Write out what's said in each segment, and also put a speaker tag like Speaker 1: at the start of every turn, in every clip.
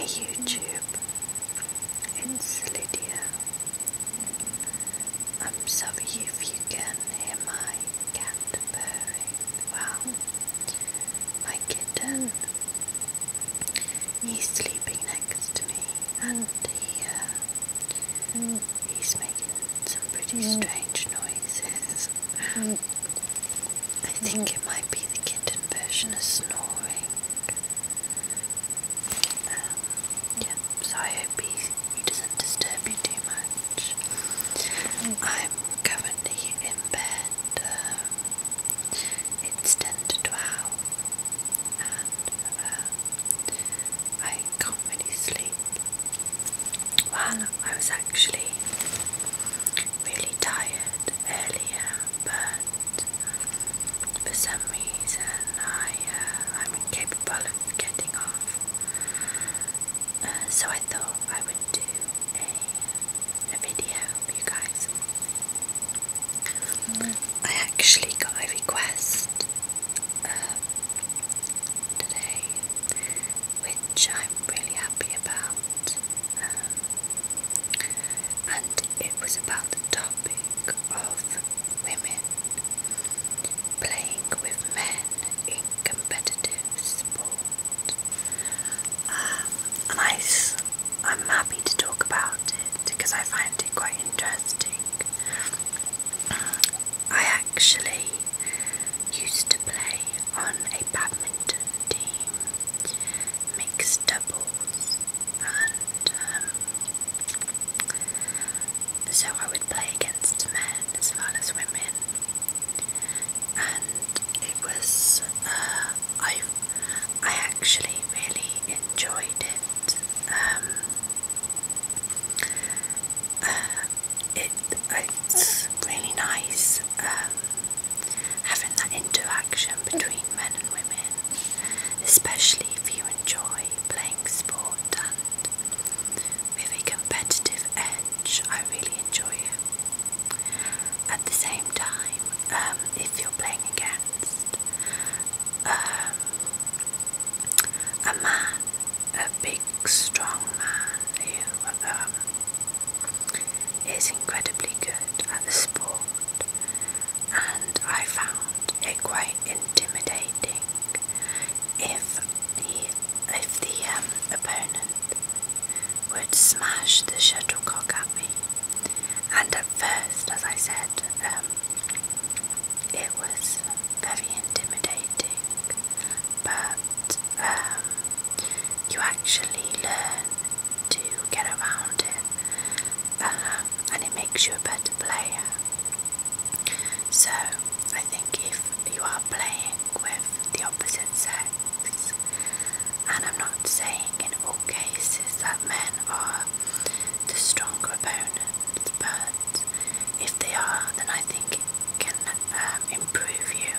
Speaker 1: YouTube. It's Lydia. I'm sorry if you can hear my cat purring. Well, my kitten, he's sleeping next to me and he's making some pretty strange noises. I think it might be the kitten version of snoring. Yeah, so I hope he doesn't disturb you too much. I'm currently in bed. It's 10 to 12 and I can't really sleep. Well, I was actually really tired earlier, but for some reason I'm incapable of getting off. So I thought I would do a video for you guys. I actually got a request today, which I'm really happy about, and it was about the topic of women playing with men in competitive sport. And I'm happy to talk about it because I find it quite interesting. I actually used to play on a badminton team, mixed doubles, and so I would play against men as well as women, and it was I actually really enjoyed it. It's really nice having that interaction between men and women, especially if you enjoy playing sport and with a competitive edge. I really enjoy it. At the same time, if you're playing against a man, a big strong man who is incredibly good at the sport, and I found it quite intimidating if the opponent would smash the shuttlecock at me. And at first, as I said, it was very intimidating, but you actually learn to get around it, and it makes you a better player. So I think if you are playing with the opposite sex, and I'm not saying in all cases that men are the stronger opponents, but if they are, then I think it can improve you,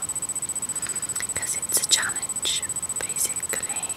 Speaker 1: because it's a challenge basically.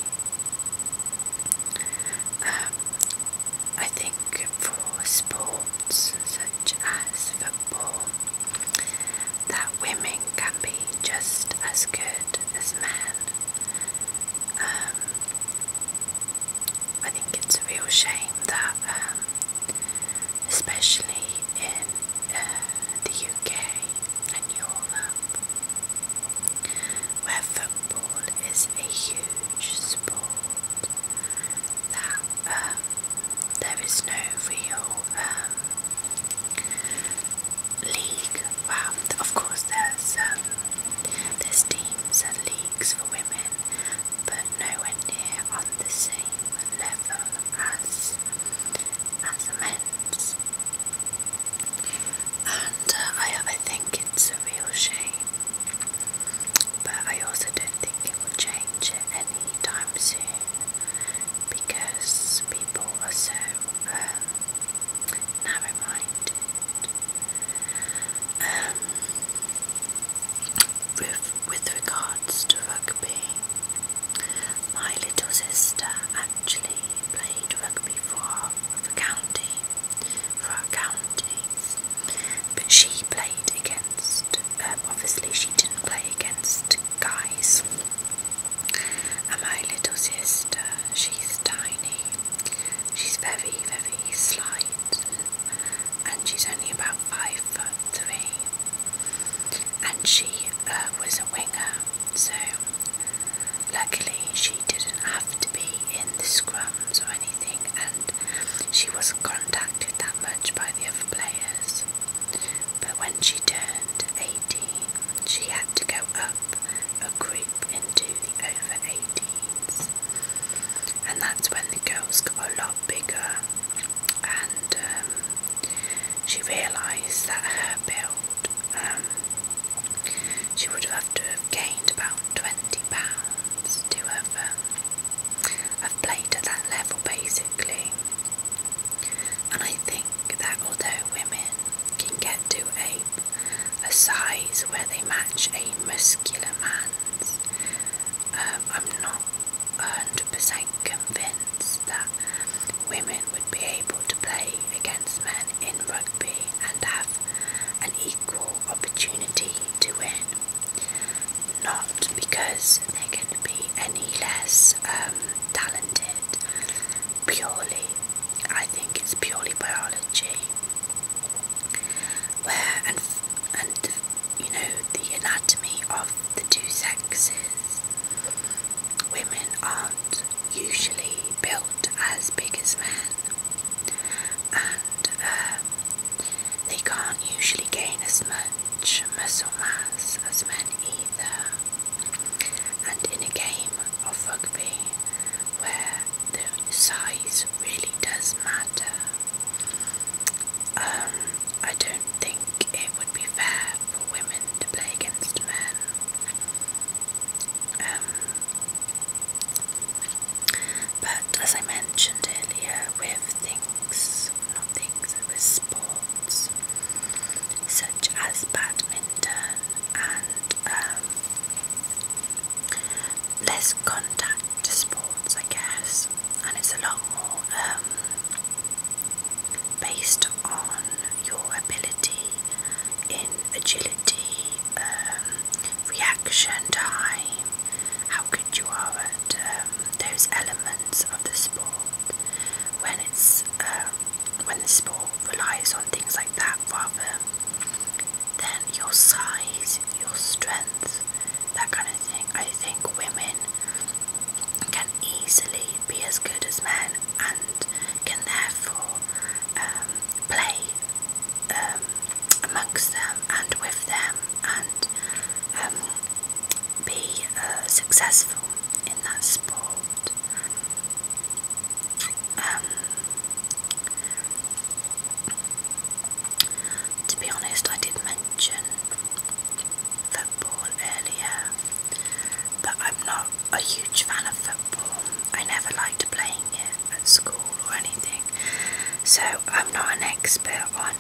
Speaker 1: So I'm not an expert on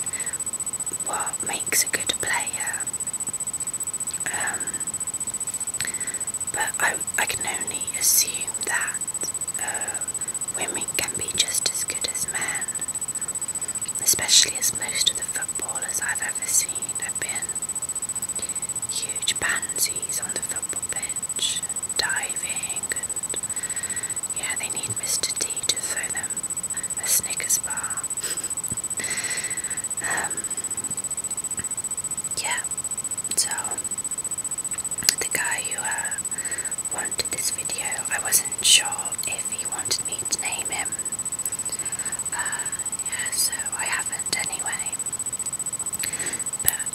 Speaker 1: what makes a good player, but I can only assume that women can be just as good as men, especially as most of the footballers I've ever seen have been huge pansies on the football pitch, diving, and yeah, they need Mr. T to throw them a Snickers bar. Yeah, so the guy who wanted this video, I wasn't sure if he wanted me to name him. Yeah, so I haven't anyway. But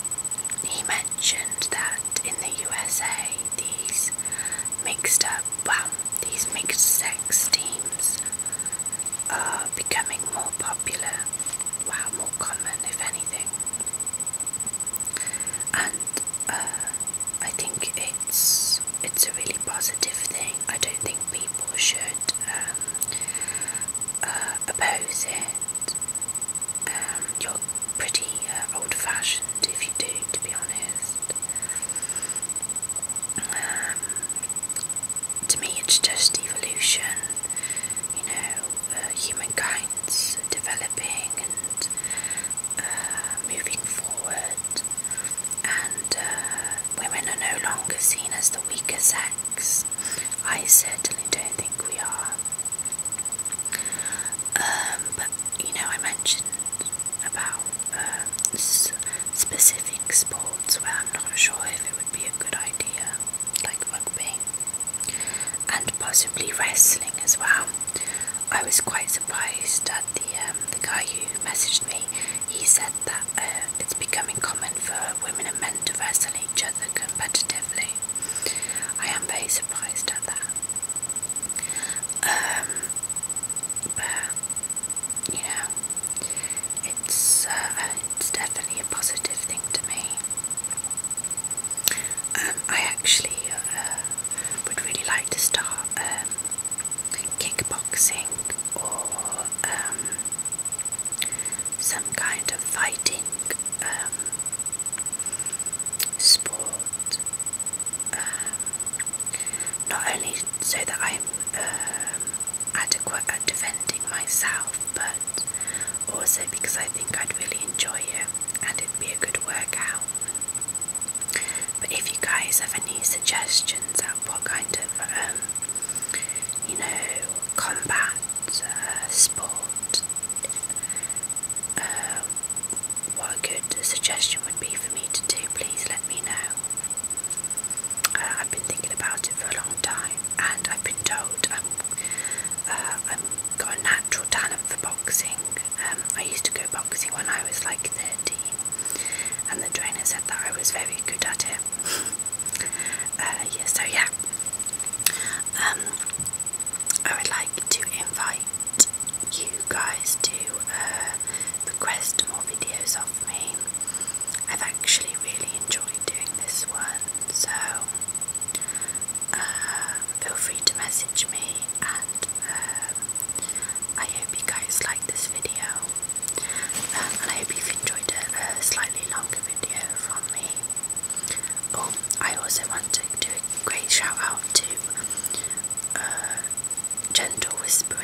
Speaker 1: he mentioned that in the USA, these mixed sex teams are becoming more popular, more common if anything. And I think it's a really positive thing. I don't think people should oppose it. You're pretty old-fashioned if you do, to be honest. To me it's just evolution, humankind's developing and moving forward, and women are no longer seen as the weaker sex. I certainly don't think we are. But I mentioned about specific sports where I'm not sure if it would be a good idea, like rugby and possibly wrestling as well. I was quite surprised at the guy who messaged me. He said that it's becoming common for women and men to wrestle each other competitively. I am very surprised at that. But it's definitely a positive thing to me. I actually would really like to start kickboxing or some kind of fighting sport, not only so that I'm adequate at defending myself, but also because I think I'd really enjoy it and it'd be a good workout. But if you guys have any suggestions at what kind of combat sport, what a good suggestion would be for me to do, please let me know. I've been thinking about it for a long time, and I've been told I'm got a natural talent for boxing. I used to go boxing when I was like 13, and the trainer said that I was very good at it. I would like to invite you guys to request more videos of me. I've actually really enjoyed doing this one, so feel free to message me, and I hope you guys like this video, and I hope you've enjoyed a slightly longer video from me. Oh, I also want to do a great shout out to Gentle Whispering